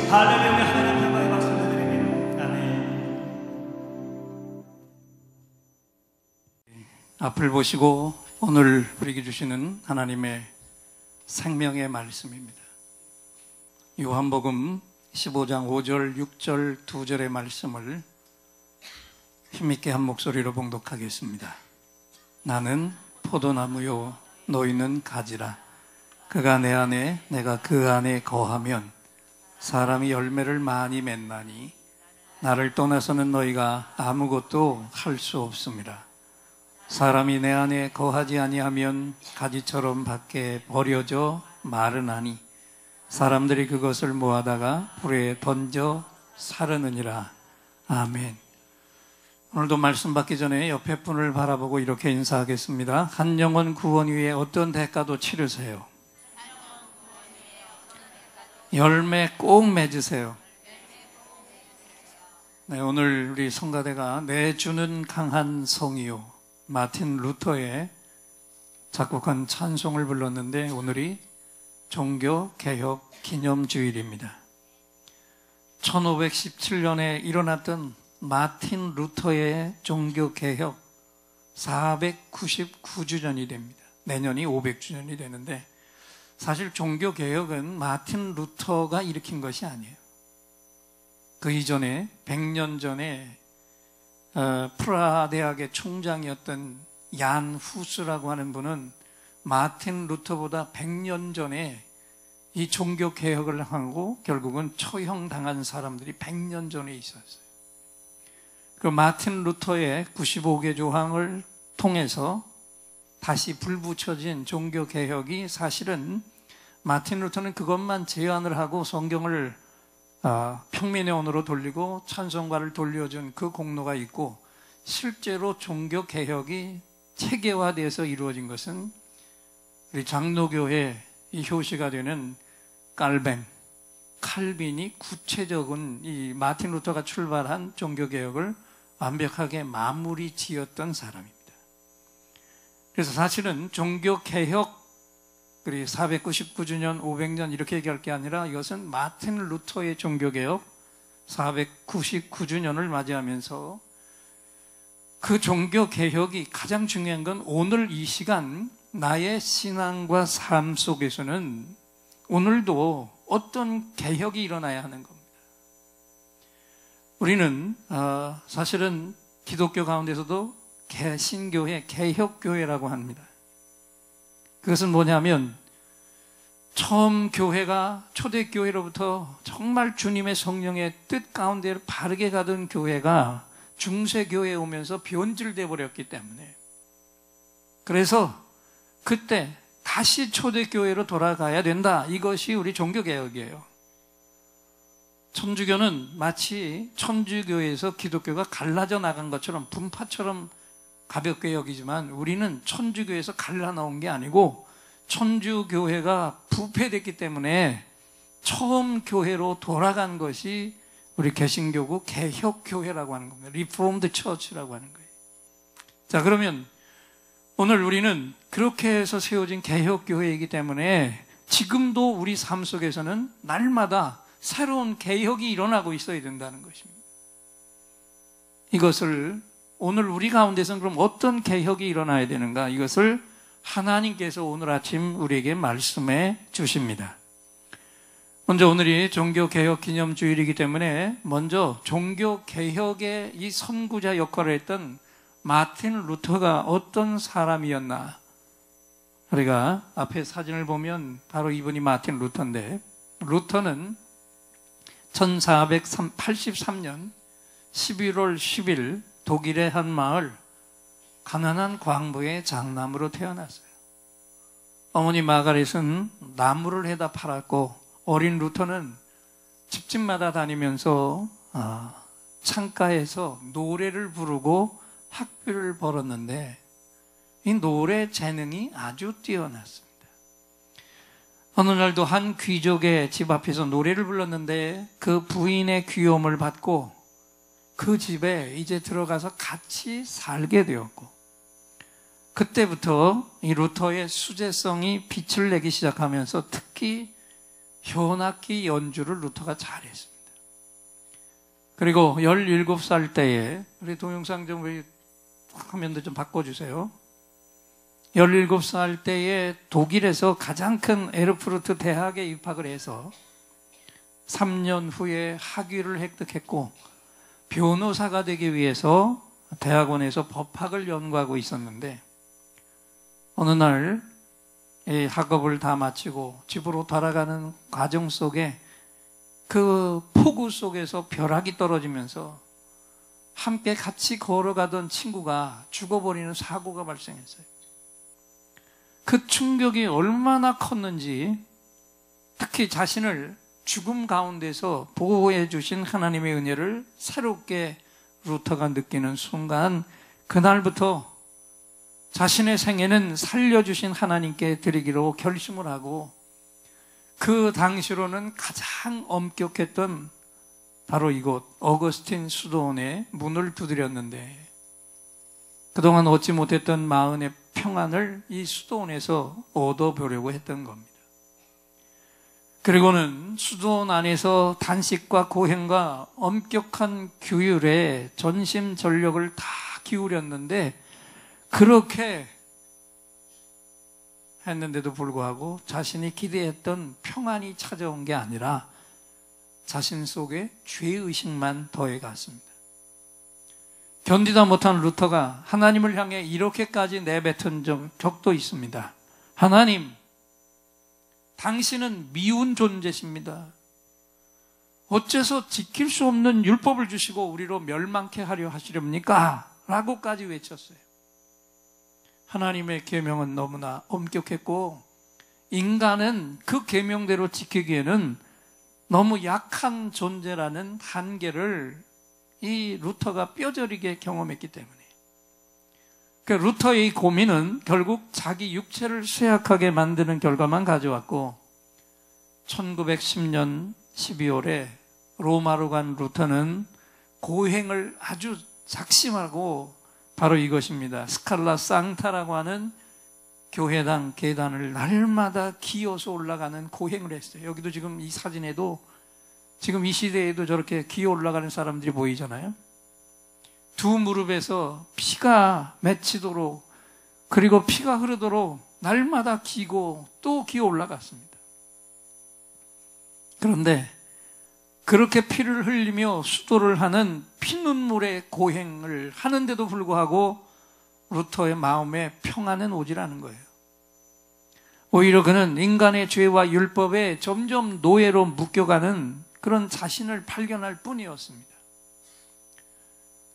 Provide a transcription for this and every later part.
할렐루야. 우리 하나님 한번에 박수 드립니다. 아멘. 앞을 보시고 오늘 우리에게 주시는 하나님의 생명의 말씀입니다. 요한복음 15장 5절, 6절, 2절의 말씀을 힘있게 한 목소리로 봉독하겠습니다. 나는 포도나무요 너희는 가지라. 그가 내 안에 내가 그 안에 거하면 사람이 열매를 많이 맺나니 나를 떠나서는 너희가 아무것도 할 수 없습니다. 사람이 내 안에 거하지 아니하면 가지처럼 밖에 버려져 마르나니 사람들이 그것을 모아다가 불에 던져 사르느니라. 아멘. 오늘도 말씀 받기 전에 옆에 분을 바라보고 이렇게 인사하겠습니다. 한 영혼 구원 위에 어떤 대가도 치르세요. 열매 꼭 맺으세요. 네, 오늘 우리 성가대가 내 주는 강한 성이요 마틴 루터의 작곡한 찬송을 불렀는데 오늘이 종교개혁 기념주일입니다. 1517년에 일어났던 마틴 루터의 종교개혁 499주년이 됩니다. 내년이 500주년이 되는데 사실 종교개혁은 마틴 루터가 일으킨 것이 아니에요. 그 이전에 100년 전에 프라하 대학의 총장이었던 얀 후스라고 하는 분은 마틴 루터보다 100년 전에 이 종교개혁을 하고 결국은 처형당한 사람들이 100년 전에 있었어요. 그 마틴 루터의 95개 조항을 통해서 다시 불붙여진 종교개혁이 사실은 마틴 루터는 그것만 제안을 하고 성경을 평민의 언어로 돌리고 찬송가를 돌려준 그 공로가 있고 실제로 종교개혁이 체계화돼서 이루어진 것은 우리 장로교회 이 효시가 되는 칼빈이 구체적인 이 마틴 루터가 출발한 종교개혁을 완벽하게 마무리 지었던 사람입니다. 그래서 사실은 종교개혁 499주년, 500년 이렇게 얘기할 게 아니라 이것은 마틴 루터의 종교개혁 499주년을 맞이하면서 그 종교개혁이 가장 중요한 건 오늘 이 시간 나의 신앙과 삶 속에서는 오늘도 어떤 개혁이 일어나야 하는 겁니다. 우리는 사실은 기독교 가운데서도 개신교회, 개혁교회라고 합니다. 그것은 뭐냐면 처음 교회가 초대교회로부터 정말 주님의 성령의 뜻 가운데 바르게 가던 교회가 중세교회에 오면서 변질돼 버렸기 때문에 그래서 그때 다시 초대교회로 돌아가야 된다. 이것이 우리 종교개혁이에요. 천주교는 마치 천주교에서 기독교가 갈라져 나간 것처럼 분파처럼 가볍게 여기지만 우리는 천주교에서 갈라나온 게 아니고 천주교회가 부패됐기 때문에 처음 교회로 돌아간 것이 우리 개신교고 개혁교회라고 하는 겁니다. 리포럼드 처치라고 하는 거예요. 자, 그러면 오늘 우리는 그렇게 해서 세워진 개혁교회이기 때문에 지금도 우리 삶 속에서는 날마다 새로운 개혁이 일어나고 있어야 된다는 것입니다. 이것을 오늘 우리 가운데서는 그럼 어떤 개혁이 일어나야 되는가? 이것을 하나님께서 오늘 아침 우리에게 말씀해 주십니다. 먼저 오늘이 종교개혁 기념주일이기 때문에 먼저 종교개혁의 이 선구자 역할을 했던 마틴 루터가 어떤 사람이었나? 우리가 앞에 사진을 보면 바로 이분이 마틴 루터인데 루터는 1483년 11월 10일 독일의 한 마을 가난한 광부의 장남으로 태어났어요. 어머니 마가렛은 나무를 해다 팔았고 어린 루터는 집집마다 다니면서 창가에서 노래를 부르고 학비를 벌었는데 이 노래 재능이 아주 뛰어났습니다. 어느 날도 한 귀족의 집 앞에서 노래를 불렀는데 그 부인의 귀여움을 받고 그 집에 이제 들어가서 같이 살게 되었고 그때부터 이 루터의 수제성이 빛을 내기 시작하면서 특히 현악기 연주를 루터가 잘했습니다. 그리고 17살 때에, 우리 동영상 좀 화면도 좀 바꿔주세요. 17살 때에 독일에서 가장 큰 에르푸르트 대학에 입학을 해서 3년 후에 학위를 획득했고, 변호사가 되기 위해서 대학원에서 법학을 연구하고 있었는데, 어느 날 이 학업을 다 마치고 집으로 돌아가는 과정 속에 그 폭우 속에서 벼락이 떨어지면서 함께 같이 걸어가던 친구가 죽어버리는 사고가 발생했어요. 그 충격이 얼마나 컸는지, 특히 자신을 죽음 가운데서 보호해 주신 하나님의 은혜를 새롭게 루터가 느끼는 순간, 그날부터 자신의 생애는 살려주신 하나님께 드리기로 결심을 하고, 그 당시로는 가장 엄격했던 바로 이곳 어거스틴 수도원의 문을 두드렸는데, 그동안 얻지 못했던 마음의 평안을 이 수도원에서 얻어보려고 했던 겁니다. 그리고는 수도원 안에서 단식과 고행과 엄격한 규율에 전심전력을 다 기울였는데, 그렇게 했는데도 불구하고 자신이 기대했던 평안이 찾아온 게 아니라 자신 속에 죄의식만 더해갔습니다. 견디다 못한 루터가 하나님을 향해 이렇게까지 내뱉은 적도 있습니다. 하나님, 당신은 미운 존재십니다. 어째서 지킬 수 없는 율법을 주시고 우리로 멸망케 하려 하시렵니까? 라고까지 외쳤어요. 하나님의 계명은 너무나 엄격했고, 인간은 그 계명대로 지키기에는 너무 약한 존재라는 한계를 이 루터가 뼈저리게 경험했기 때문에, 그 루터의 고민은 결국 자기 육체를 쇠약하게 만드는 결과만 가져왔고, 1910년 12월에 로마로 간 루터는 고행을 아주 작심하고, 바로 이것입니다. 스칼라 상타라고 하는 교회당 계단을 날마다 기어서 올라가는 고행을 했어요. 여기도 지금 이 사진에도, 지금 이 시대에도 저렇게 기어 올라가는 사람들이 보이잖아요. 두 무릎에서 피가 맺히도록, 그리고 피가 흐르도록 날마다 기고 또 기어 올라갔습니다. 그런데 그렇게 피를 흘리며 수도를 하는 피눈물의 고행을 하는데도 불구하고 루터의 마음에 평안은 오질 않은 거예요. 오히려 그는 인간의 죄와 율법에 점점 노예로 묶여가는 그런 자신을 발견할 뿐이었습니다.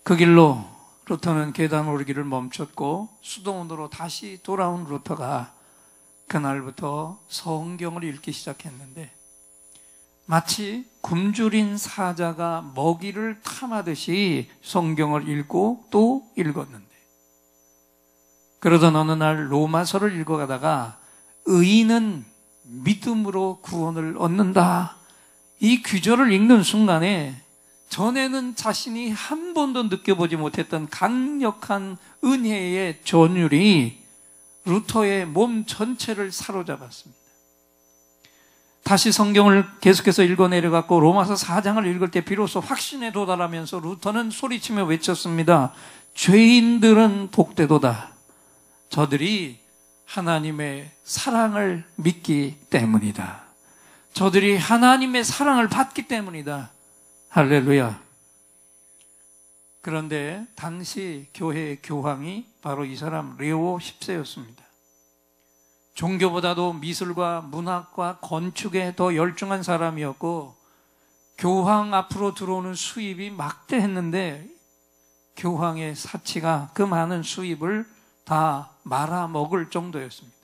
그 길로 루터는 계단 오르기를 멈췄고, 수도원으로 다시 돌아온 루터가 그날부터 성경을 읽기 시작했는데, 마치 굶주린 사자가 먹이를 탐하듯이 성경을 읽고 또 읽었는데, 그러던 어느 날 로마서를 읽어가다가 의인은 믿음으로 구원을 얻는다, 이 규절을 읽는 순간에 전에는 자신이 한 번도 느껴보지 못했던 강력한 은혜의 전율이 루터의 몸 전체를 사로잡았습니다. 다시 성경을 계속해서 읽어내려갔고, 로마서 4장을 읽을 때 비로소 확신에 도달하면서 루터는 소리치며 외쳤습니다. 죄인들은 복되도다. 저들이 하나님의 사랑을 믿기 때문이다. 저들이 하나님의 사랑을 받기 때문이다. 할렐루야. 그런데 당시 교회의 교황이 바로 이 사람 레오 10세였습니다. 종교보다도 미술과 문학과 건축에 더 열중한 사람이었고, 교황 앞으로 들어오는 수입이 막대했는데 교황의 사치가 그 많은 수입을 다 말아먹을 정도였습니다.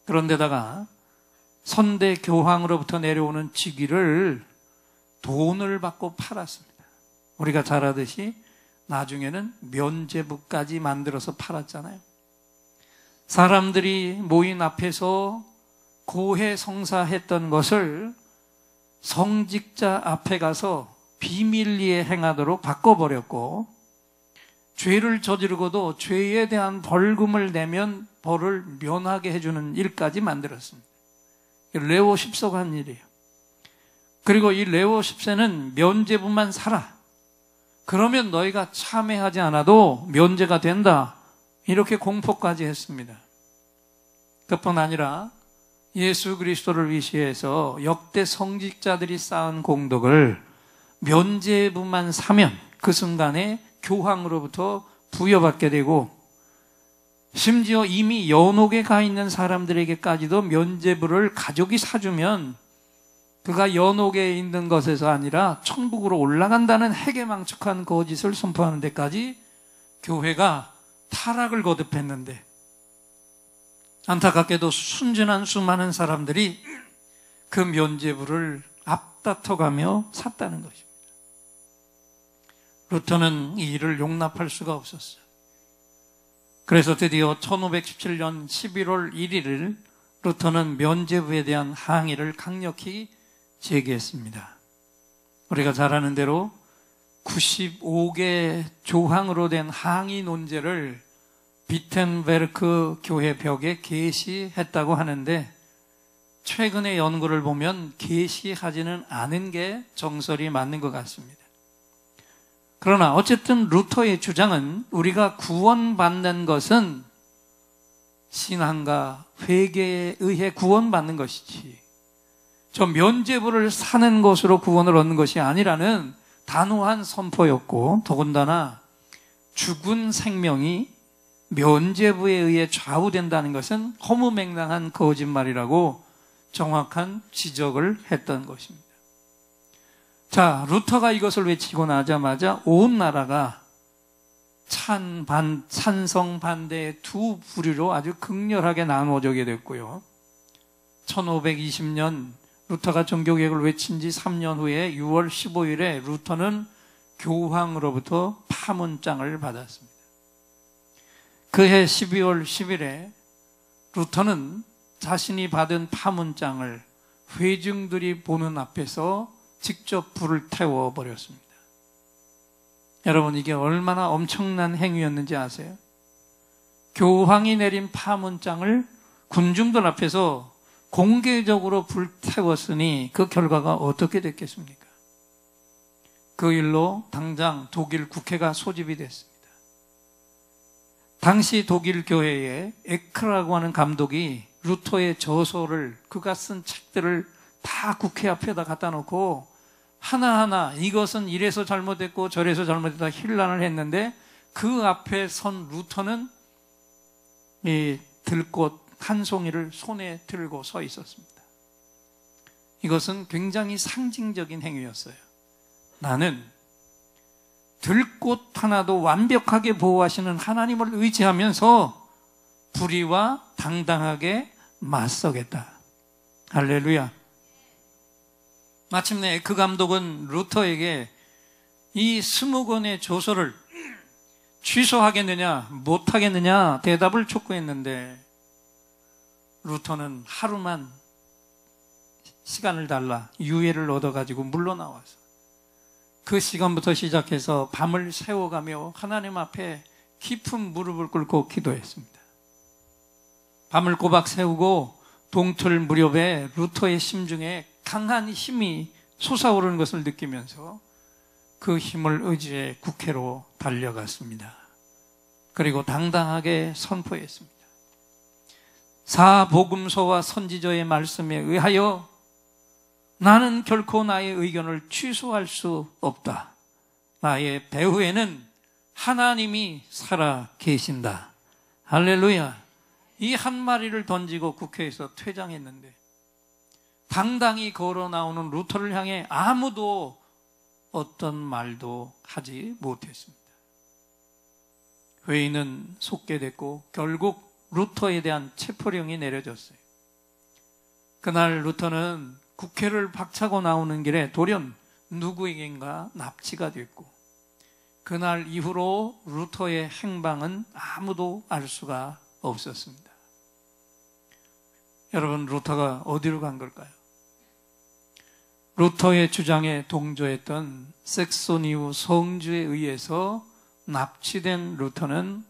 그런데다가 선대 교황으로부터 내려오는 직위를 돈을 받고 팔았습니다. 우리가 잘 아듯이 나중에는 면죄부까지 만들어서 팔았잖아요. 사람들이 모인 앞에서 고해성사했던 것을 성직자 앞에 가서 비밀리에 행하도록 바꿔버렸고, 죄를 저지르고도 죄에 대한 벌금을 내면 벌을 면하게 해주는 일까지 만들었습니다. 레오 10세가 한 일이에요. 그리고 이 레오 10세는 면죄부만 사라. 그러면 너희가 참회하지 않아도 면제가 된다. 이렇게 공포까지 했습니다. 그뿐 아니라 예수 그리스도를 위시해서 역대 성직자들이 쌓은 공덕을 면죄부만 사면 그 순간에 교황으로부터 부여받게 되고, 심지어 이미 연옥에 가 있는 사람들에게까지도 면죄부를 가족이 사주면 그가 연옥에 있는 것에서 아니라 천국으로 올라간다는 해괴망측한 거짓을 선포하는 데까지 교회가 타락을 거듭했는데, 안타깝게도 순진한 수많은 사람들이 그 면죄부를 앞다퉈가며 샀다는 것입니다. 루터는 이 일을 용납할 수가 없었어요. 그래서 드디어 1517년 11월 1일을 루터는 면죄부에 대한 항의를 강력히 제기했습니다. 우리가 잘 아는 대로 95개 조항으로 된 항의 논제를 비텐베르크 교회 벽에 게시했다고 하는데, 최근의 연구를 보면 게시하지는 않은 게 정설이 맞는 것 같습니다. 그러나 어쨌든 루터의 주장은 우리가 구원받는 것은 신앙과 회개에 의해 구원받는 것이지, 저 면죄부를 사는 것으로 구원을 얻는 것이 아니라는 단호한 선포였고, 더군다나 죽은 생명이 면죄부에 의해 좌우된다는 것은 허무맹랑한 거짓말이라고 정확한 지적을 했던 것입니다. 자, 루터가 이것을 외치고 나자마자 온 나라가 찬성 반대의 두 부류로 아주 극렬하게 나누어지게 됐고요. 1520년 루터가 종교개혁을 외친 지 3년 후에 6월 15일에 루터는 교황으로부터 파문장을 받았습니다. 그해 12월 10일에 루터는 자신이 받은 파문장을 회중들이 보는 앞에서 직접 불을 태워버렸습니다. 여러분, 이게 얼마나 엄청난 행위였는지 아세요? 교황이 내린 파문장을 군중들 앞에서 공개적으로 불태웠으니 그 결과가 어떻게 됐겠습니까? 그 일로 당장 독일 국회가 소집이 됐습니다. 당시 독일 교회에 에크라고 하는 감독이 루터의 저서를, 그가 쓴 책들을 다 국회 앞에다 갖다 놓고 하나하나 이것은 이래서 잘못했고 저래서 잘못했다 힐난을 했는데, 그 앞에 선 루터는 이 들꽃 한 송이를 손에 들고 서 있었습니다. 이것은 굉장히 상징적인 행위였어요. 나는 들꽃 하나도 완벽하게 보호하시는 하나님을 의지하면서 불의와 당당하게 맞서겠다. 할렐루야. 마침내 그 감독은 루터에게 이 20권의 조서를 취소하겠느냐 못하겠느냐 대답을 촉구했는데, 루터는 하루만 시간을 달라 유예를 얻어가지고 물러나와서 그 시간부터 시작해서 밤을 새워가며 하나님 앞에 깊은 무릎을 꿇고 기도했습니다. 밤을 꼬박 새우고 동틀 무렵에 루터의 심중에 강한 힘이 솟아오르는 것을 느끼면서 그 힘을 의지해 국회로 달려갔습니다. 그리고 당당하게 선포했습니다. 사복음서와 선지자의 말씀에 의하여 나는 결코 나의 의견을 취소할 수 없다. 나의 배후에는 하나님이 살아 계신다. 할렐루야. 이 한마디를 던지고 국회에서 퇴장했는데, 당당히 걸어 나오는 루터를 향해 아무도 어떤 말도 하지 못했습니다. 회의는 속개됐고 결국 루터에 대한 체포령이 내려졌어요. 그날 루터는 국회를 박차고 나오는 길에 돌연 누구에겐가 납치가 됐고, 그날 이후로 루터의 행방은 아무도 알 수가 없었습니다. 여러분, 루터가 어디로 간 걸까요? 루터의 주장에 동조했던 색소니우 성주에 의해서 납치된 루터는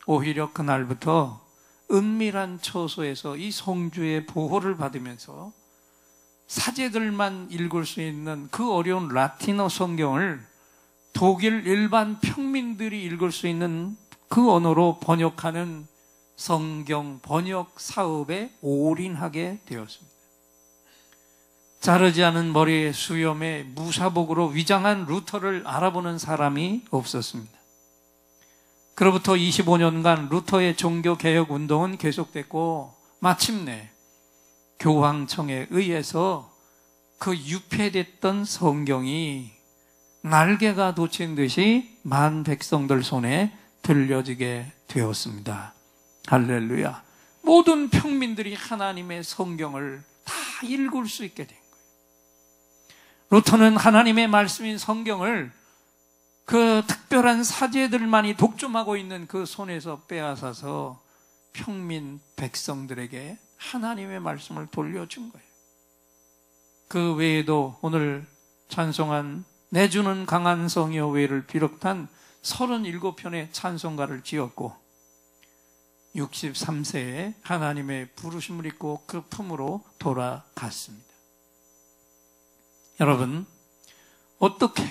오히려 그날부터 은밀한 처소에서 이 성주의 보호를 받으면서 사제들만 읽을 수 있는 그 어려운 라틴어 성경을 독일 일반 평민들이 읽을 수 있는 그 언어로 번역하는 성경 번역 사업에 올인하게 되었습니다. 자르지 않은 머리의 수염에 무사복으로 위장한 루터를 알아보는 사람이 없었습니다. 그로부터 25년간 루터의 종교개혁 운동은 계속됐고 마침내 교황청에 의해서 그 유폐됐던 성경이 날개가 돋친 듯이 만 백성들 손에 들려지게 되었습니다. 할렐루야. 모든 평민들이 하나님의 성경을 다 읽을 수 있게 된 거예요. 루터는 하나님의 말씀인 성경을 그 특별한 사제들만이 독점하고 있는 그 손에서 빼앗아서 평민 백성들에게 하나님의 말씀을 돌려준 거예요. 그 외에도 오늘 찬송한 내주는 강한 성이여 외를 비롯한 37편의 찬송가를 지었고 63세에 하나님의 부르심을 입고 그 품으로 돌아갔습니다. 여러분, 어떻게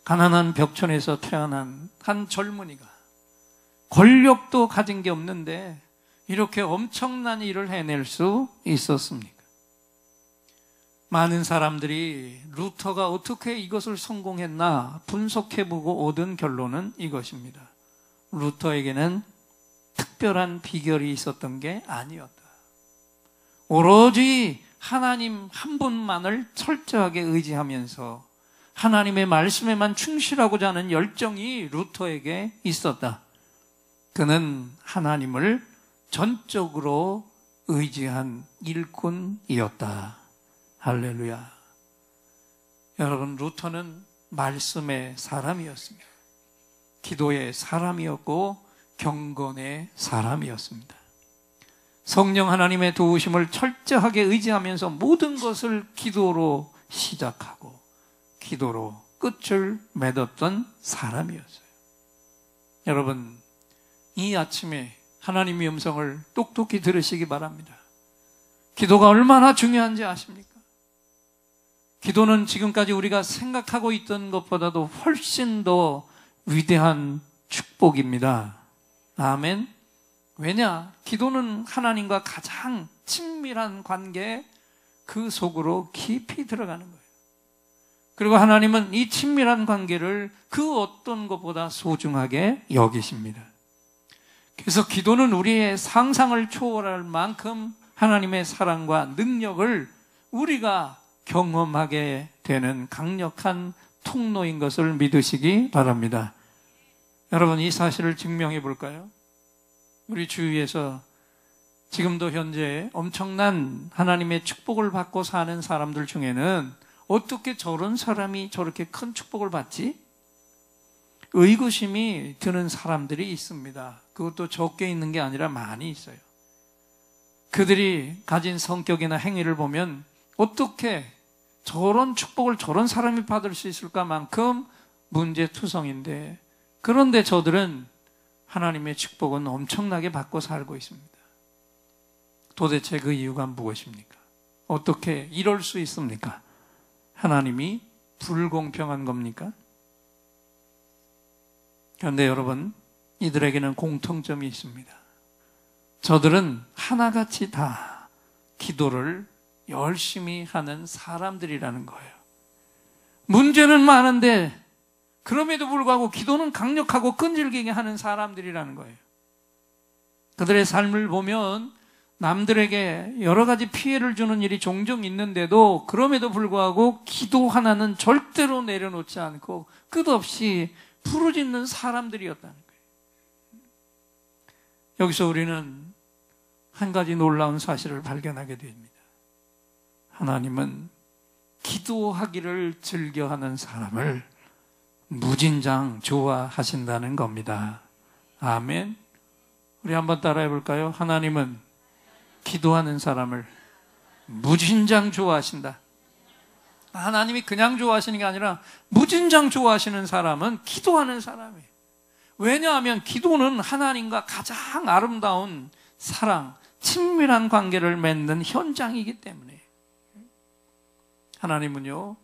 가난한 벽촌에서 태어난 한 젊은이가 권력도 가진 게 없는데 이렇게 엄청난 일을 해낼 수 있었습니까? 많은 사람들이 루터가 어떻게 이것을 성공했나 분석해보고 얻은 결론은 이것입니다. 루터에게는 특별한 비결이 있었던 게 아니었다. 오로지 하나님 한 분만을 철저하게 의지하면서 하나님의 말씀에만 충실하고자 하는 열정이 루터에게 있었다. 그는 하나님을 전적으로 의지한 일꾼이었다. 할렐루야. 여러분, 루터는 말씀의 사람이었습니다. 기도의 사람이었고 경건의 사람이었습니다. 성령 하나님의 도우심을 철저하게 의지하면서 모든 것을 기도로 시작하고 기도로 끝을 맺었던 사람이었어요. 여러분, 이 아침에 하나님의 음성을 똑똑히 들으시기 바랍니다. 기도가 얼마나 중요한지 아십니까? 기도는 지금까지 우리가 생각하고 있던 것보다도 훨씬 더 위대한 축복입니다. 아멘. 왜냐? 기도는 하나님과 가장 친밀한 관계에 그 속으로 깊이 들어가는 거예요. 그리고 하나님은 이 친밀한 관계를 그 어떤 것보다 소중하게 여기십니다. 그래서 기도는 우리의 상상을 초월할 만큼 하나님의 사랑과 능력을 우리가 경험하게 되는 강력한 통로인 것을 믿으시기 바랍니다. 여러분, 이 사실을 증명해 볼까요? 우리 주위에서 지금도 현재 엄청난 하나님의 축복을 받고 사는 사람들 중에는 어떻게 저런 사람이 저렇게 큰 축복을 받지? 의구심이 드는 사람들이 있습니다. 그것도 적게 있는 게 아니라 많이 있어요. 그들이 가진 성격이나 행위를 보면 어떻게 저런 축복을 저런 사람이 받을 수 있을까만큼 문제투성인데, 그런데 저들은 하나님의 축복은 엄청나게 받고 살고 있습니다. 도대체 그 이유가 무엇입니까? 어떻게 이럴 수 있습니까? 하나님이 불공평한 겁니까? 그런데 여러분, 이들에게는 공통점이 있습니다. 저들은 하나같이 다 기도를 열심히 하는 사람들이라는 거예요. 문제는 많은데 그럼에도 불구하고 기도는 강력하고 끈질기게 하는 사람들이라는 거예요. 그들의 삶을 보면 남들에게 여러 가지 피해를 주는 일이 종종 있는데도 그럼에도 불구하고 기도 하나는 절대로 내려놓지 않고 끝없이 부르짖는 사람들이었다는 거예요. 여기서 우리는 한 가지 놀라운 사실을 발견하게 됩니다. 하나님은 기도하기를 즐겨하는 사람을 무진장 좋아하신다는 겁니다. 아멘. 우리 한번 따라해 볼까요? 하나님은 기도하는 사람을 무진장 좋아하신다. 하나님이 그냥 좋아하시는 게 아니라 무진장 좋아하시는 사람은 기도하는 사람이에요. 왜냐하면 기도는 하나님과 가장 아름다운 사랑, 친밀한 관계를 맺는 현장이기 때문에. 하나님은요,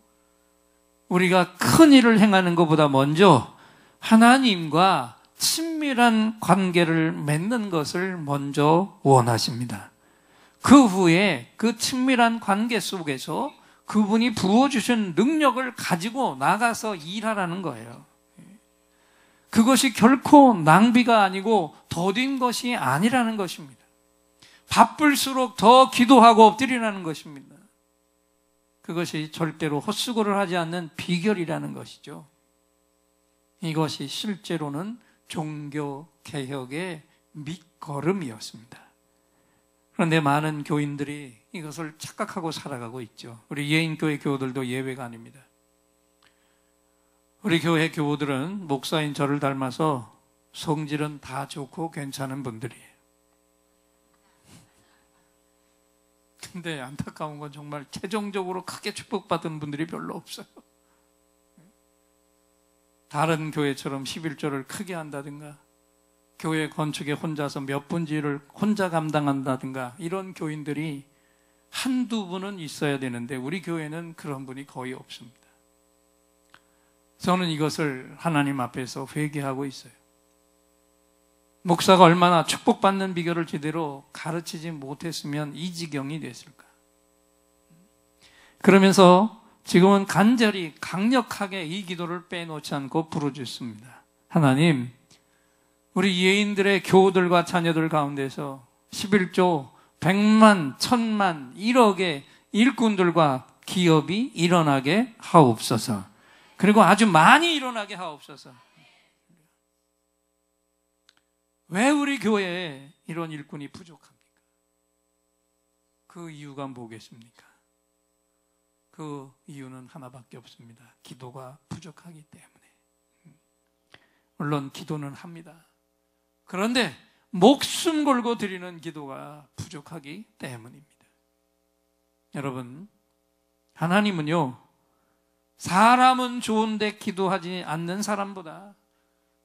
우리가 큰 일을 행하는 것보다 먼저 하나님과 친밀한 관계를 맺는 것을 먼저 원하십니다. 그 후에 그 친밀한 관계 속에서 그분이 부어주신 능력을 가지고 나가서 일하라는 거예요. 그것이 결코 낭비가 아니고 더딘 것이 아니라는 것입니다. 바쁠수록 더 기도하고 엎드리라는 것입니다. 그것이 절대로 헛수고를 하지 않는 비결이라는 것이죠. 이것이 실제로는 종교개혁의 밑거름이었습니다. 그런데 많은 교인들이 이것을 착각하고 살아가고 있죠. 우리 예인교회 교우들도 예외가 아닙니다. 우리 교회 교우들은 목사인 저를 닮아서 성질은 다 좋고 괜찮은 분들이에요. 근데 안타까운 건 정말 최종적으로 크게 축복받은 분들이 별로 없어요. 다른 교회처럼 11조를 크게 한다든가, 교회 건축에 혼자서 몇 분지를 혼자 감당한다든가, 이런 교인들이 한두 분은 있어야 되는데 우리 교회는 그런 분이 거의 없습니다. 저는 이것을 하나님 앞에서 회개하고 있어요. 목사가 얼마나 축복받는 비결을 제대로 가르치지 못했으면 이 지경이 됐을까? 그러면서 지금은 간절히 강력하게 이 기도를 빼놓지 않고 부르짖습니다. 하나님, 우리 예인들의 교우들과 자녀들 가운데서 11조, 100만, 1000만, 1억의 일꾼들과 기업이 일어나게 하옵소서. 그리고 아주 많이 일어나게 하옵소서. 왜 우리 교회에 이런 일꾼이 부족합니까? 그 이유가 뭐겠습니까? 그 이유는 하나밖에 없습니다. 기도가 부족하기 때문에. 물론 기도는 합니다. 그런데 목숨 걸고 드리는 기도가 부족하기 때문입니다. 여러분, 하나님은요, 사람은 좋은데 기도하지 않는 사람보다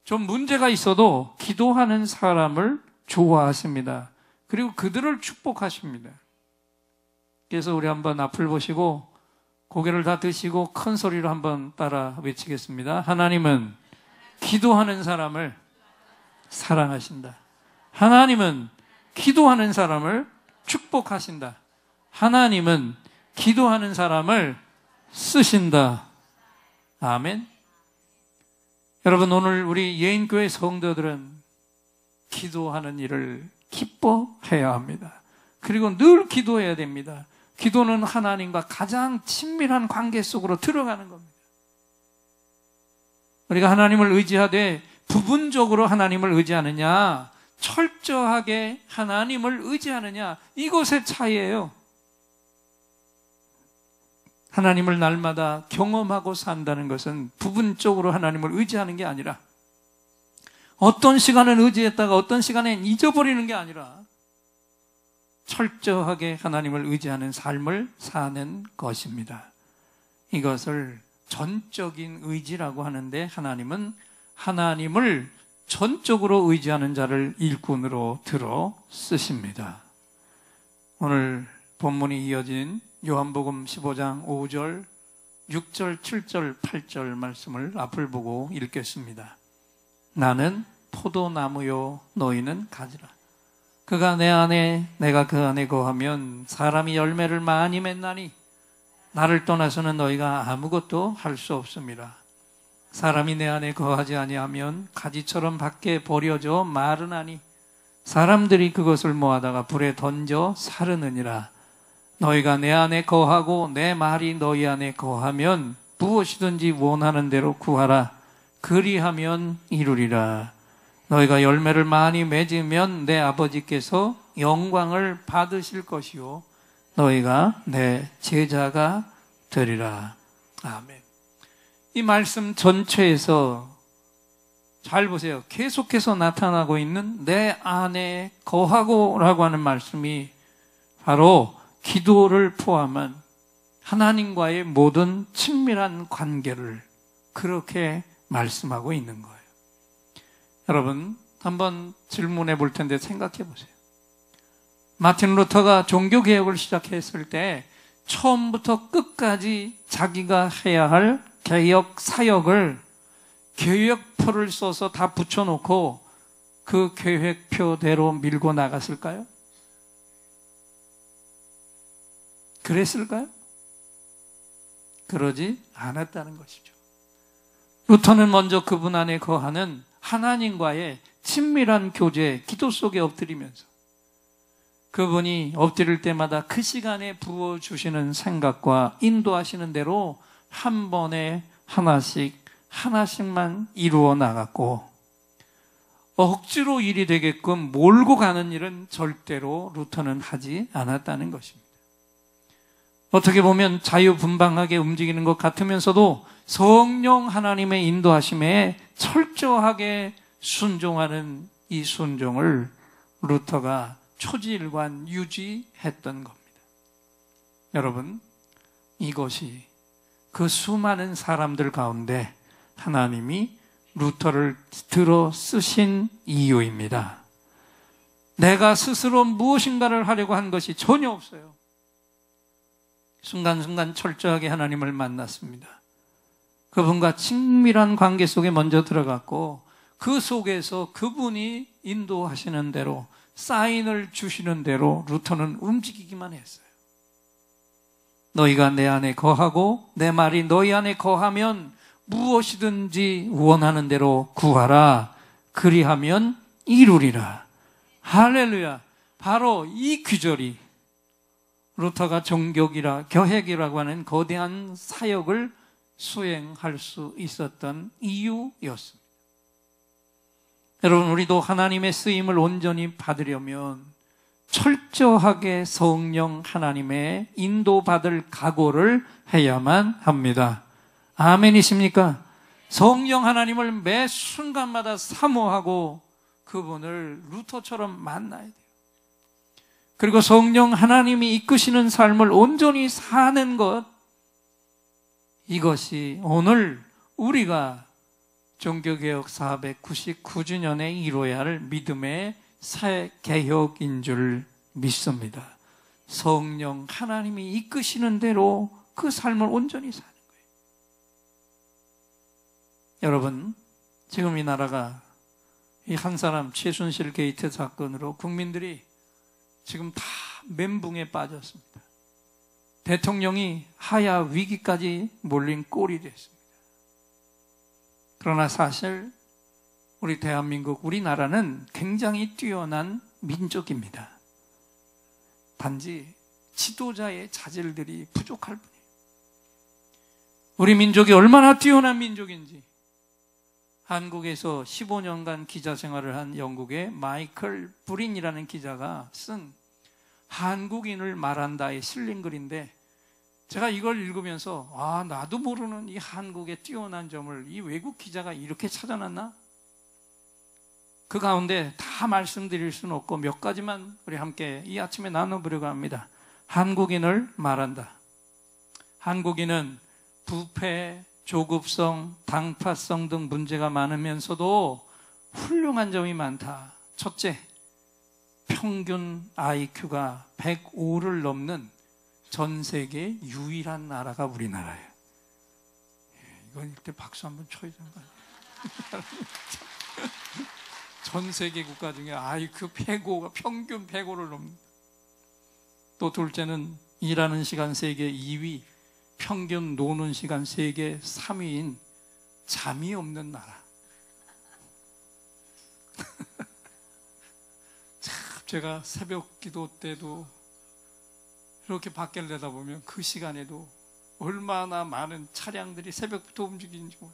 좀 문제가 있어도 기도하는 사람을 좋아하십니다. 그리고 그들을 축복하십니다. 그래서 우리 한번 앞을 보시고 고개를 다 드시고 큰 소리로 한번 따라 외치겠습니다. 하나님은 기도하는 사람을 사랑하신다. 하나님은 기도하는 사람을 축복하신다. 하나님은 기도하는 사람을 쓰신다. 아멘. 여러분, 오늘 우리 예인교회 성도들은 기도하는 일을 기뻐해야 합니다. 그리고 늘 기도해야 됩니다. 기도는 하나님과 가장 친밀한 관계 속으로 들어가는 겁니다. 우리가 하나님을 의지하되 부분적으로 하나님을 의지하느냐, 철저하게 하나님을 의지하느냐, 이것의 차이예요. 하나님을 날마다 경험하고 산다는 것은 부분적으로 하나님을 의지하는 게 아니라, 어떤 시간은 의지했다가 어떤 시간엔 잊어버리는 게 아니라 철저하게 하나님을 의지하는 삶을 사는 것입니다. 이것을 전적인 의지라고 하는데, 하나님은 하나님을 전적으로 의지하는 자를 일꾼으로 들어 쓰십니다. 오늘 본문이 이어진 요한복음 15장 5절, 6절, 7절, 8절 말씀을 앞을 보고 읽겠습니다. 나는 포도나무요, 너희는 가지라. 그가 내 안에, 내가 그 안에 거하면 사람이 열매를 많이 맺나니 나를 떠나서는 너희가 아무것도 할 수 없습니다. 사람이 내 안에 거하지 아니하면 가지처럼 밖에 버려져 마르나니 사람들이 그것을 모아다가 불에 던져 사르느니라. 너희가 내 안에 거하고 내 말이 너희 안에 거하면 무엇이든지 원하는 대로 구하라. 그리하면 이루리라. 너희가 열매를 많이 맺으면 내 아버지께서 영광을 받으실 것이요 너희가 내 제자가 되리라. 아멘. 이 말씀 전체에서 잘 보세요. 계속해서 나타나고 있는 내 안에 거하고 라고 하는 말씀이 바로 기도를 포함한 하나님과의 모든 친밀한 관계를 그렇게 말씀하고 있는 거예요. 여러분, 한번 질문해 볼 텐데 생각해 보세요. 마틴 루터가 종교개혁을 시작했을 때 처음부터 끝까지 자기가 해야 할 개혁 사역을 계획표를 써서 다 붙여놓고 그 계획표대로 밀고 나갔을까요? 그랬을까요? 그러지 않았다는 것이죠. 루터는 먼저 그분 안에 거하는 하나님과의 친밀한 교제, 기도 속에 엎드리면서 그분이 엎드릴 때마다 그 시간에 부어주시는 생각과 인도하시는 대로 한 번에 하나씩만 이루어 나갔고, 억지로 일이 되게끔 몰고 가는 일은 절대로 루터는 하지 않았다는 것입니다. 어떻게 보면 자유분방하게 움직이는 것 같으면서도 성령 하나님의 인도하심에 철저하게 순종하는 이 순종을 루터가 초지일관 유지했던 겁니다. 여러분, 이것이 그 수많은 사람들 가운데 하나님이 루터를 들어 쓰신 이유입니다. 내가 스스로 무엇인가를 하려고 한 것이 전혀 없어요. 순간순간 철저하게 하나님을 만났습니다. 그분과 친밀한 관계 속에 먼저 들어갔고, 그 속에서 그분이 인도하시는 대로, 사인을 주시는 대로 루터는 움직이기만 했어요. 너희가 내 안에 거하고 내 말이 너희 안에 거하면 무엇이든지 원하는 대로 구하라. 그리하면 이루리라. 할렐루야. 바로 이 귀절이 루터가 개혁이라고 하는 거대한 사역을 수행할 수 있었던 이유였습니다. 여러분, 우리도 하나님의 쓰임을 온전히 받으려면 철저하게 성령 하나님의 인도받을 각오를 해야만 합니다. 아멘이십니까? 성령 하나님을 매 순간마다 사모하고 그분을 루터처럼 만나야 돼요. 그리고 성령 하나님이 이끄시는 삶을 온전히 사는 것, 이것이 오늘 우리가 종교개혁 499주년에 이루어야 할 믿음의 새 개혁인 줄 믿습니다. 성령 하나님이 이끄시는 대로 그 삶을 온전히 사는 거예요. 여러분, 지금 이 나라가 이 한 사람 최순실 게이트 사건으로 국민들이 지금 다 멘붕에 빠졌습니다. 대통령이 하야 위기까지 몰린 꼴이 됐습니다. 그러나 사실 우리 대한민국, 우리나라는 굉장히 뛰어난 민족입니다. 단지 지도자의 자질들이 부족할 뿐이에요. 우리 민족이 얼마나 뛰어난 민족인지 한국에서 15년간 기자 생활을 한 영국의 마이클 브린이라는 기자가 쓴 한국인을 말한다에 실린 글인데, 제가 이걸 읽으면서 나도 모르는 이 한국의 뛰어난 점을 이 외국 기자가 이렇게 찾아놨나? 그 가운데 다 말씀드릴 수는 없고 몇 가지만 우리 함께 이 아침에 나눠보려고 합니다. 한국인을 말한다. 한국인은 부패, 조급성, 당파성 등 문제가 많으면서도 훌륭한 점이 많다. 첫째, 평균 IQ가 105를 넘는 전 세계 유일한 나라가 우리나라예요. 이건 이때 박수 한번 쳐야 되는 거 아니에요? 전 세계 국가 중에 IQ 105가 평균 105를 넘는다. 또 둘째는 일하는 시간 세계 2위, 평균 노는 시간 세계 3위인 잠이 없는 나라. 참, 제가 새벽 기도 때도 이렇게 밖을 내다보면 그 시간에도 얼마나 많은 차량들이 새벽부터 움직이는지 몰라.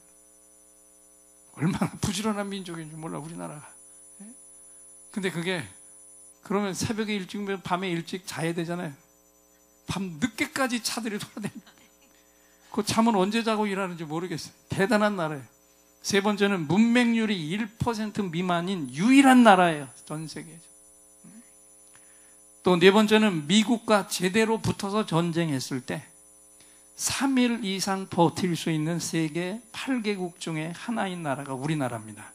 얼마나 부지런한 민족인지 몰라, 우리나라가. 근데 그게, 그러면 새벽에 일찍 오면 밤에 일찍 자야 되잖아요. 밤 늦게까지 차들이 돌아다닙니다. 그 잠은 언제 자고 일하는지 모르겠어요. 대단한 나라예요. 세 번째는 문맹률이 1% 미만인 유일한 나라예요, 전 세계에서. 또 네 번째는 미국과 제대로 붙어서 전쟁했을 때 3일 이상 버틸 수 있는 세계 8개국 중에 하나인 나라가 우리나라입니다.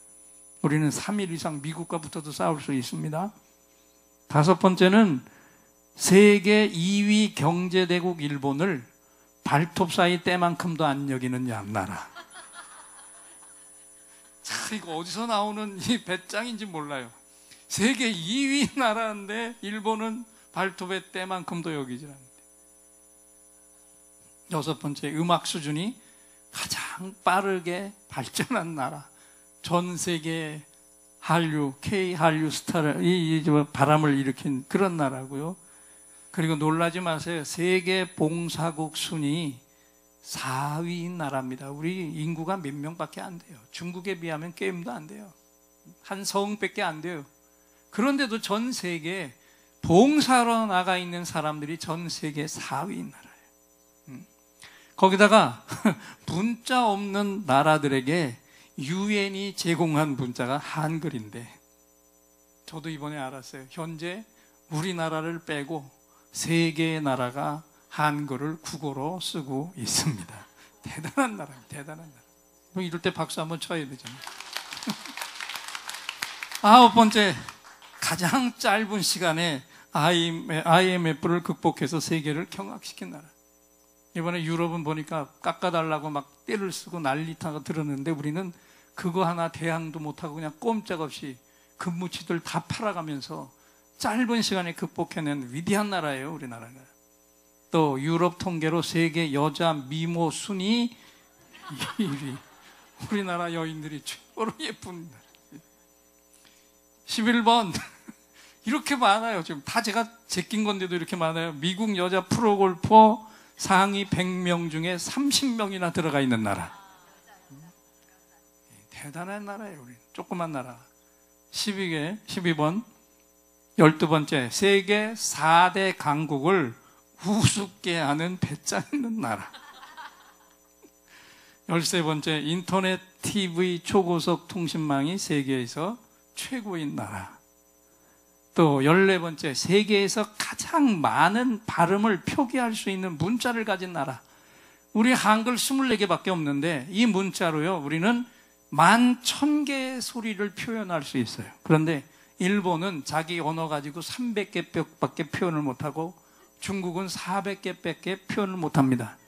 우리는 3일 이상 미국과 붙어도 싸울 수 있습니다. 5번째는 세계 2위 경제대국 일본을 발톱 사이 때만큼도 안 여기는 나라. 자, 이거 어디서 나오는 이 배짱인지 몰라요. 세계 2위 나라인데 일본은 발톱의 때만큼도 여기질 않는데. 6번째, 음악 수준이 가장 빠르게 발전한 나라. 전 세계 한류, K-한류 스타를, 바람을 일으킨 그런 나라고요. 그리고 놀라지 마세요. 세계 봉사국 순위 4위인 나라입니다. 우리 인구가 몇 명밖에 안 돼요. 중국에 비하면 게임도 안 돼요. 한 성밖에 안 돼요. 그런데도 전 세계 봉사로 나가 있는 사람들이 전 세계 4위인 나라예요. 거기다가 문자 없는 나라들에게 유엔이 제공한 문자가 한글인데, 저도 이번에 알았어요. 현재 우리나라를 빼고 세 개의 나라가 한글을 국어로 쓰고 있습니다. 대단한 나라입니다. 대단한 나라. 뭐 이럴 때 박수 한번 쳐야 되잖아요. 9번째, 가장 짧은 시간에 IMF를 극복해서 세계를 경악시킨 나라. 이번에 유럽은 보니까 깎아달라고 막 떼를 쓰고 난리타가 들었는데, 우리는 그거 하나 대항도 못하고 그냥 꼼짝없이 근무치들 다 팔아가면서 짧은 시간에 극복해낸 위대한 나라예요, 우리나라가. 또 유럽 통계로 세계 여자 미모 순위 1위. 우리나라 여인들이 최고로 예쁩니다. 11번. 이렇게 많아요. 지금 다 제가 제낀 건데도 이렇게 많아요. 미국 여자 프로골퍼 상위 100명 중에 30명이나 들어가 있는 나라. 대단한 나라예요, 우리. 조그만 나라. 12번. 12번째, 세계 4대 강국을 우습게 하는 배짱 있는 나라. 13번째, 인터넷, TV, 초고속 통신망이 세계에서 최고인 나라. 또 14번째, 세계에서 가장 많은 발음을 표기할 수 있는 문자를 가진 나라. 우리 한글 24개밖에 없는데 이 문자로요, 우리는 11,000개의 소리를 표현할 수 있어요. 그런데 일본은 자기 언어 가지고 300개밖에 표현을 못하고 중국은 400개밖에 표현을 못합니다.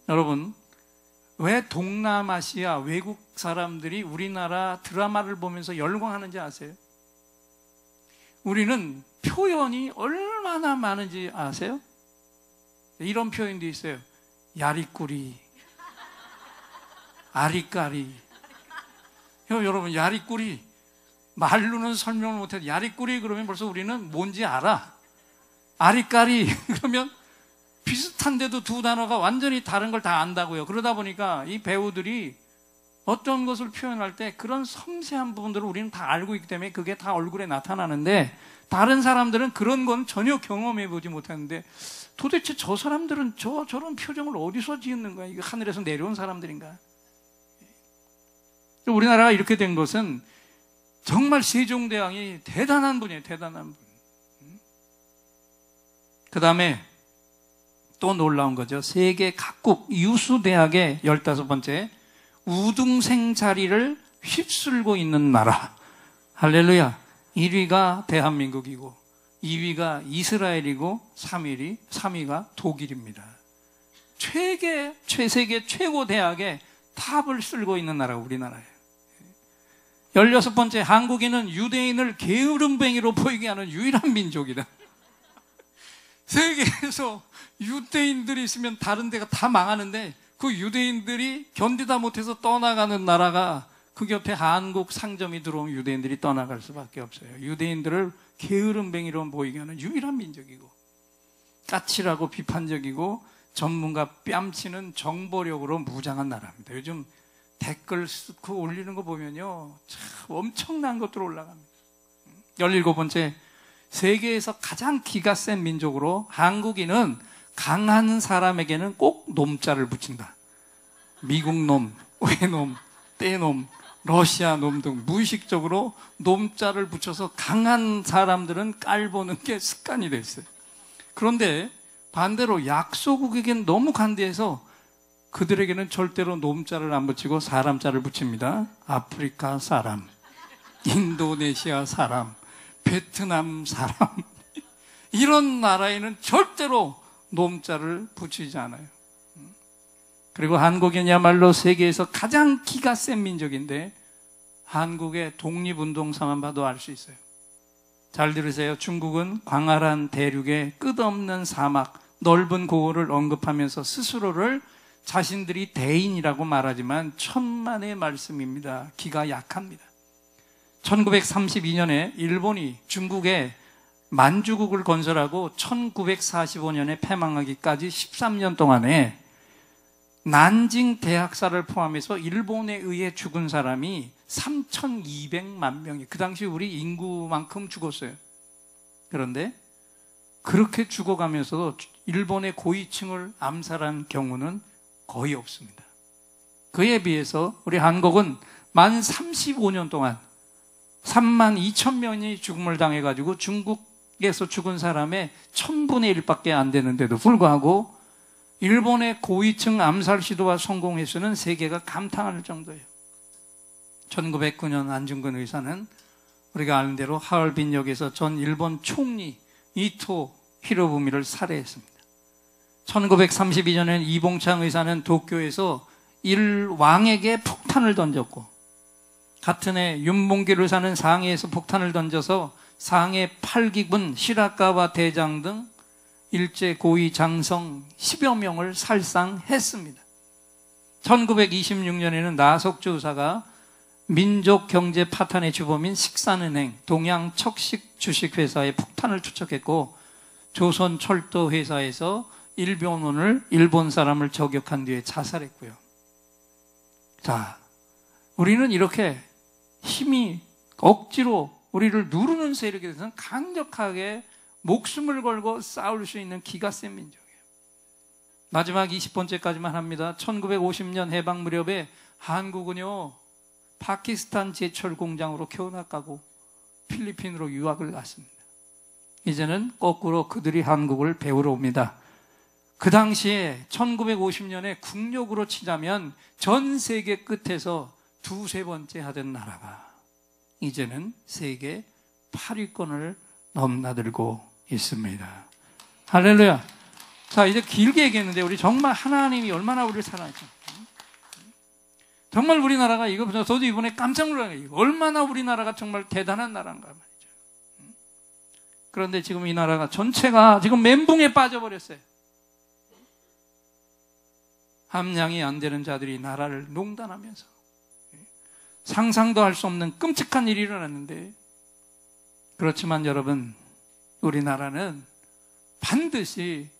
여러분, 왜 동남아시아 외국 사람들이 우리나라 드라마를 보면서 열광하는지 아세요? 우리는 표현이 얼마나 많은지 아세요? 이런 표현도 있어요. 야리꾸리, 아리까리. 여러분, 야리꾸리 말로는 설명을 못해도 야리꾸리 그러면 벌써 우리는 뭔지 알아. 아리까리 그러면 비슷한데도 두 단어가 완전히 다른 걸 다 안다고요. 그러다 보니까 이 배우들이 어떤 것을 표현할 때 그런 섬세한 부분들을 우리는 다 알고 있기 때문에 그게 다 얼굴에 나타나는데, 다른 사람들은 그런 건 전혀 경험해 보지 못했는데, 도대체 저 사람들은 저런 표정을 어디서 지었는 거야? 이거 하늘에서 내려온 사람들인가? 우리나라가 이렇게 된 것은 정말 세종대왕이 대단한 분이에요. 대단한 분. 그 다음에 또 놀라운 거죠. 세계 각국 유수대학의 15번째, 우등생 자리를 휩쓸고 있는 나라. 할렐루야. 1위가 대한민국이고 2위가 이스라엘이고 3위가 독일입니다. 세계 최고 대학의 탑을 쓸고 있는 나라가 우리나라예요. 16번째, 한국인은 유대인을 게으름뱅이로 보이게 하는 유일한 민족이다. 세계에서 유대인들이 있으면 다른 데가 다 망하는데 그 유대인들이 견디다 못해서 떠나가는 나라가 그 곁에 한국 상점이 들어오면 유대인들이 떠나갈 수밖에 없어요. 유대인들을 게으름뱅이로 보이게 하는 유일한 민족이고, 까칠하고 비판적이고 전문가 뺨치는 정보력으로 무장한 나라입니다. 요즘 댓글 쓰고 올리는 거 보면요, 참 엄청난 것들 올라갑니다. 17번째, 세계에서 가장 기가 센 민족으로 한국인은 강한 사람에게는 꼭 놈자를 붙인다. 미국 놈, 외놈, 떼놈, 러시아 놈 등 무의식적으로 놈자를 붙여서 강한 사람들은 깔보는 게 습관이 됐어요. 그런데 반대로 약소국에겐 너무 간대해서 그들에게는 절대로 놈자를 안 붙이고 사람자를 붙입니다. 아프리카 사람. 인도네시아 사람, 베트남 사람 이런 나라에는 절대로 노자를 붙이지 않아요. 그리고 한국이야말로 세계에서 가장 기가 센 민족인데 한국의 독립운동사만 봐도 알 수 있어요. 잘 들으세요. 중국은 광활한 대륙의 끝없는 사막, 넓은 고을을 언급하면서 스스로를 자신들이 대인이라고 말하지만 천만의 말씀입니다. 기가 약합니다. 1932년에 일본이 중국에 만주국을 건설하고 1945년에 패망하기까지 13년 동안에 난징 대학살을 포함해서 일본에 의해 죽은 사람이 3,200만 명이, 그 당시 우리 인구만큼 죽었어요. 그런데 그렇게 죽어가면서도 일본의 고위층을 암살한 경우는 거의 없습니다. 그에 비해서 우리 한국은 만 35년 동안 3만 2천 명이 죽음을 당해가지고 중국에서 죽은 사람의 1000분의 1밖에 안 되는데도 불구하고 일본의 고위층 암살 시도와 성공 횟수는 세계가 감탄할 정도예요. 1909년 안중근 의사는 우리가 아는 대로 하얼빈역에서 전 일본 총리 이토 히로부미를 살해했습니다. 1932년엔 이봉창 의사는 도쿄에서 일왕에게 폭탄을 던졌고, 같은 해 윤봉길 의사는 상해에서 폭탄을 던져서 상해 8기군 시라카와 대장 등 일제 고위 장성 10여 명을 살상했습니다. 1926년에는 나석주 의사가 민족경제 파탄의 주범인 식산은행, 동양척식 주식회사에 폭탄을 투척했고 조선철도회사에서 일본 사람을 저격한 뒤에 자살했고요. 자, 우리는 이렇게 힘이 억지로 우리를 누르는 세력에 대해서는 강력하게 목숨을 걸고 싸울 수 있는 기가 센 민족이에요. 마지막 20번째까지만 합니다. 1950년 해방 무렵에 한국은요, 파키스탄 제철 공장으로 키워나가고 필리핀으로 유학을 갔습니다. 이제는 거꾸로 그들이 한국을 배우러 옵니다. 그 당시에 1950년에 국력으로 치자면 전 세계 끝에서 두세 번째 하던 나라가 이제는 세계 8위권을 넘나들고 있습니다. 할렐루야. 자, 이제 길게 얘기했는데 우리 정말 하나님이 얼마나 우리를 사랑하죠. 정말 우리나라가 이거 저도 이번에 깜짝 놀라요. 얼마나 우리나라가 정말 대단한 나라인가 말이죠. 그런데 지금 이 나라가 전체가 지금 멘붕에 빠져버렸어요. 함량이 안 되는 자들이 나라를 농단하면서 상상도 할 수 없는 끔찍한 일이 일어났는데, 그렇지만 여러분, 우리나라는 반드시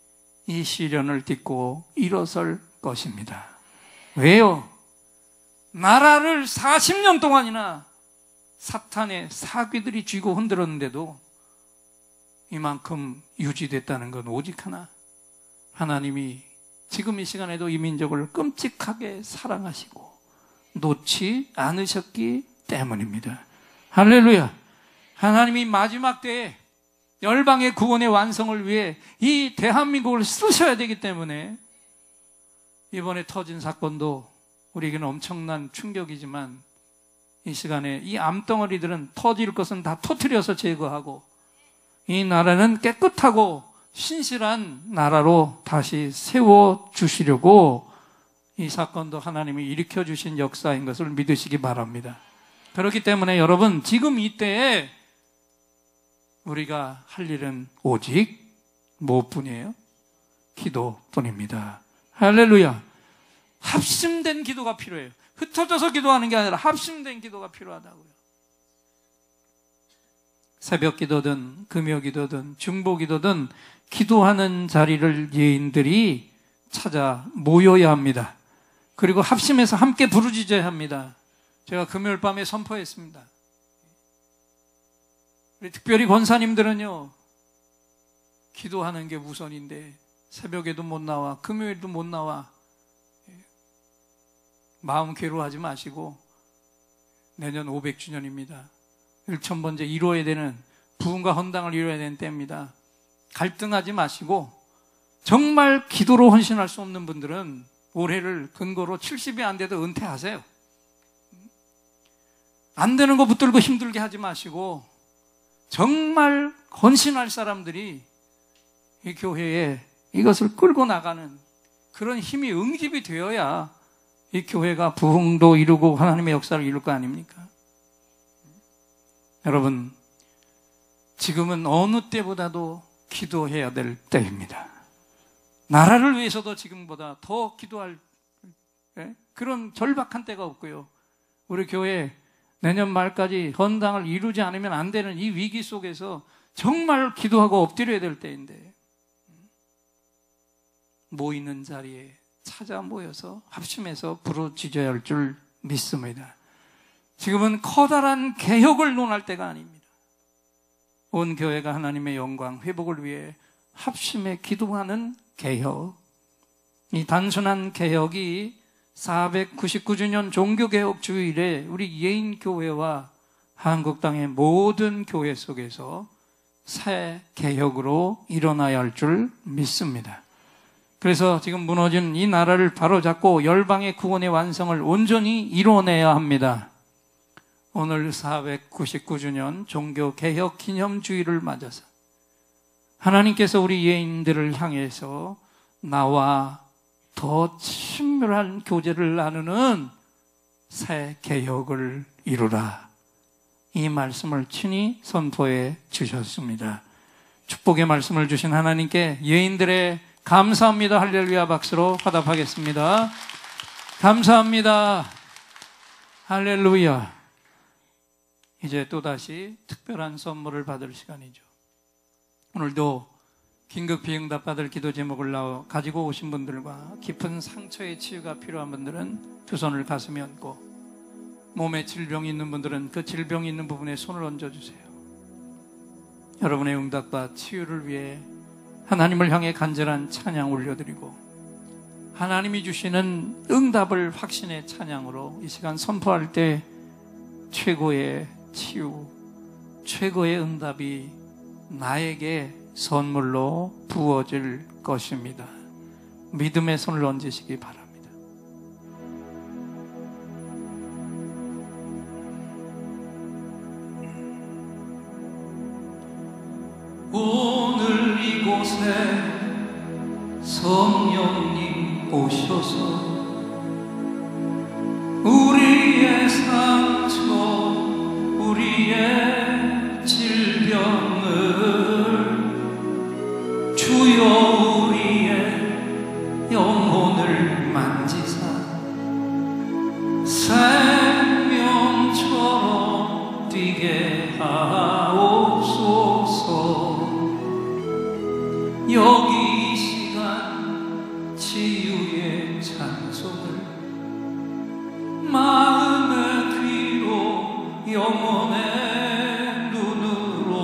이 시련을 딛고 일어설 것입니다. 왜요? 나라를 40년 동안이나 사탄의 사귀들이 쥐고 흔들었는데도 이만큼 유지됐다는 건 오직 하나, 하나님이 지금 이 시간에도 이 민족을 끔찍하게 사랑하시고 놓지 않으셨기 때문입니다. 할렐루야. 하나님이 마지막 때에 열방의 구원의 완성을 위해 이 대한민국을 쓰셔야 되기 때문에 이번에 터진 사건도 우리에게는 엄청난 충격이지만 이 시간에 이 암덩어리들은 터질 것은 다 터뜨려서 제거하고 이 나라는 깨끗하고 신실한 나라로 다시 세워주시려고 이 사건도 하나님이 일으켜주신 역사인 것을 믿으시기 바랍니다. 그렇기 때문에 여러분, 지금 이때에 우리가 할 일은 오직 무엇뿐이에요? 기도뿐입니다. 할렐루야. 합심된 기도가 필요해요. 흩어져서 기도하는 게 아니라 합심된 기도가 필요하다고요. 새벽 기도든 금요 기도든 중보 기도든 기도하는 자리를 예인들이 찾아 모여야 합니다. 그리고 합심해서 함께 부르짖어야 합니다. 제가 금요일 밤에 선포했습니다. 우리 특별히 권사님들은요, 기도하는 게 우선인데 새벽에도 못 나와, 금요일도 못 나와. 마음 괴로워하지 마시고 내년 500주년입니다. 1000번째 이루어야 되는, 부흥과 헌당을 이루어야 되는 때입니다. 갈등하지 마시고 정말 기도로 헌신할 수 없는 분들은 올해를 근거로 70이 안 돼도 은퇴하세요. 안 되는 거 붙들고 힘들게 하지 마시고 정말 헌신할 사람들이 이 교회에 이것을 끌고 나가는 그런 힘이 응집이 되어야 이 교회가 부흥도 이루고 하나님의 역사를 이룰 거 아닙니까? 여러분, 지금은 어느 때보다도 기도해야 될 때입니다. 나라를 위해서도 지금보다 더 기도할 그런 절박한 때가 없고요. 우리 교회 내년 말까지 헌당을 이루지 않으면 안 되는 이 위기 속에서 정말 기도하고 엎드려야 될 때인데 모이는 자리에 찾아 모여서 합심해서 부르짖어야 할 줄 믿습니다. 지금은 커다란 개혁을 논할 때가 아닙니다. 온 교회가 하나님의 영광 회복을 위해 합심해 기도하는 개혁, 이 단순한 개혁이 499주년 종교개혁 주일에 우리 예인교회와 한국 땅의 모든 교회 속에서 새 개혁으로 일어나야 할 줄 믿습니다. 그래서 지금 무너진 이 나라를 바로잡고 열방의 구원의 완성을 온전히 이뤄내야 합니다. 오늘 499주년 종교개혁 기념주의를 맞아서 하나님께서 우리 예인들을 향해서 나와 더 친밀한 교제를 나누는 새 개혁을 이루라, 이 말씀을 친히 선포해 주셨습니다. 축복의 말씀을 주신 하나님께 예인들의 감사합니다 할렐루야 박수로 화답하겠습니다. 감사합니다 할렐루야. 이제 또다시 특별한 선물을 받을 시간이죠. 오늘도 긴급 비응답 받을 기도 제목을 가지고 오신 분들과 깊은 상처의 치유가 필요한 분들은 두 손을 가슴에 얹고, 몸에 질병이 있는 분들은 그 질병이 있는 부분에 손을 얹어주세요. 여러분의 응답과 치유를 위해 하나님을 향해 간절한 찬양 올려드리고, 하나님이 주시는 응답을 확신의 찬양으로 이 시간 선포할 때 최고의 치유, 최고의 응답이 나에게 선물로 부어질 것입니다. 믿음의 손을 얹으시기 바랍니다. 오늘 이곳에 성령님 오셔서 우리의 상처, 우리의 질병을 주여 우리의 영혼을 만지사 생명처럼 뛰게 하옵소서. 여기 이 시간 치유의 찬송을 마음의 귀로 영혼의 눈으로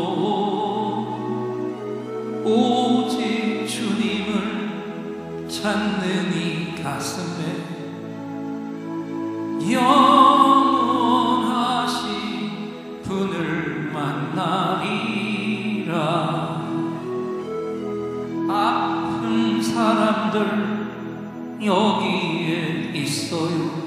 오직 주님을 찾는 이 가슴에 영원하신 분을 만나리라. 아픈 사람들 여기에 있어요.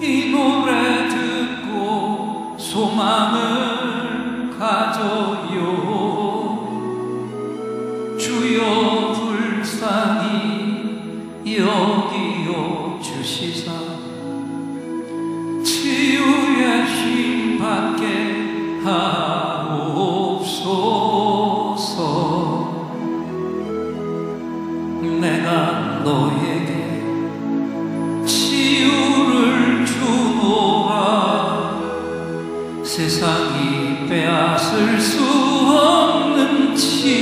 이 노래 듣고 소망을 가져요. 주여 불쌍히 여기어 주시사 치유의 힘 받게 하옵소서. 내가 너에게 치유를 주노라. 세상이 빼앗을 수 없는 치유를,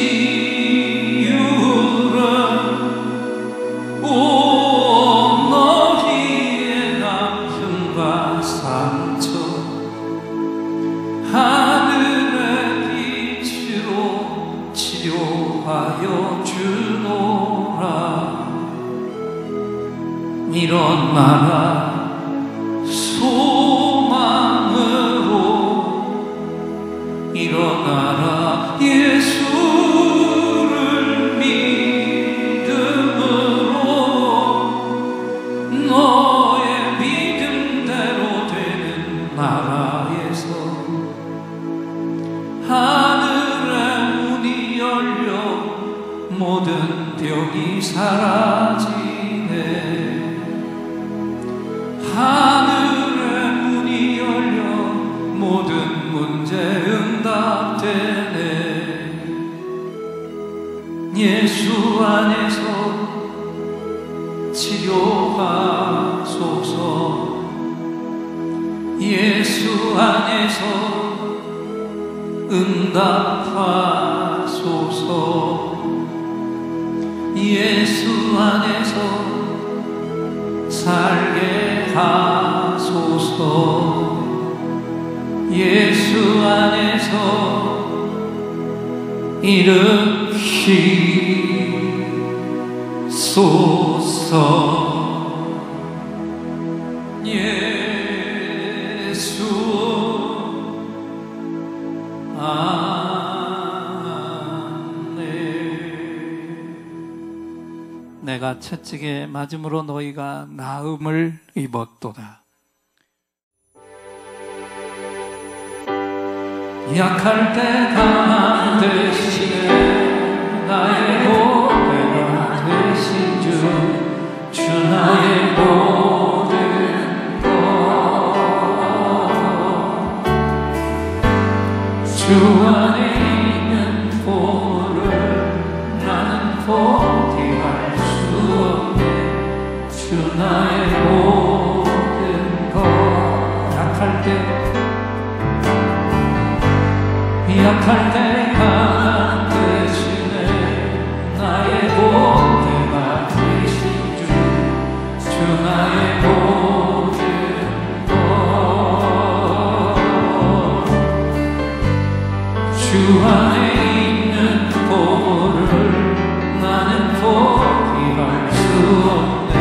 오 너희의 아픔과 상처 하늘의 빛으로 치료하여 주노라. 일어나라 소망으로, 일어나라 예수를 믿음으로. 너의 믿음대로 되는 병이 사라지네. 하늘의 문이 열려 모든 문제 응답되네. 예수 안에서 치료하소서. 예수 안에서 응답하소서. 예수 안에서 살게 하소서. 예수 안에서 일으키소서. 예수 안에. 내가 채찍에 맞음으로 너희가 나음을 입었도다. 약할 때 강한 대신에 나의 보배가 되신 주 나의 모든 것. 주 안에 있는 보물을 나는 포기할 수 없네. 주 나의 모든 것. 약할 때 강한 대신에 나의 보배가 되신 주 나의 모든 것. 주 안에 있는 보물을 나는 포기할 수 없네.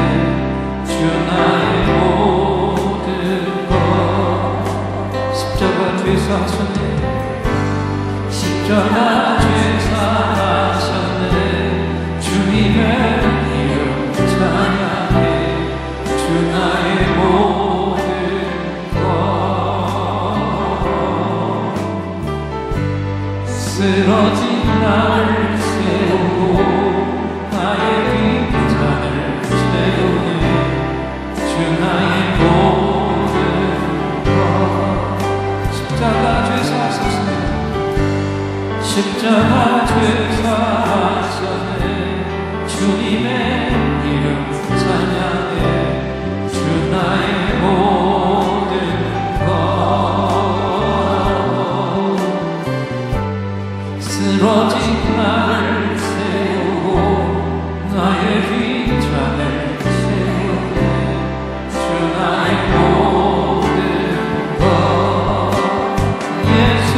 주 나의 모든 것. 십자가 죄사하셨네. 십자가 죄사하셨네. 주님의 이름 찬양해. 주 나의 모든 것. 쓰러진 나를 세우고 나의 빈잔을 채우네. 주 나의 모든 것. 십자가 죄사하셨네. 십자가 죄사하셨네. 주님의 이름 찬양해. 주 나의 모든 것. 쓰러진 나를 세우고 나의 빈잔을 채우네. 주 나의 모든 것. 예수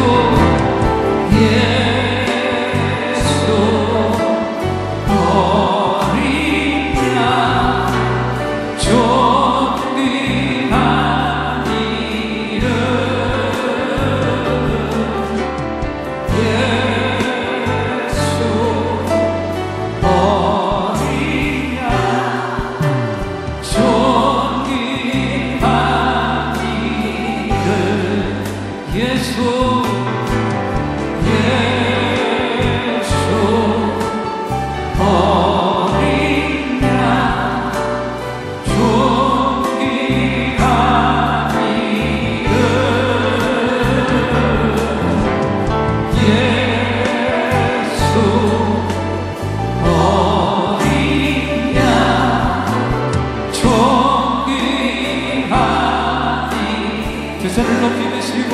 손을 높이 드시고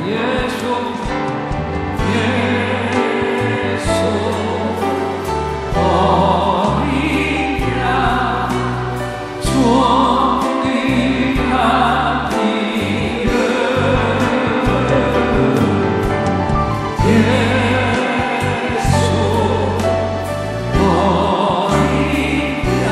예수 어린 양 존귀한 이름 예수 어린 양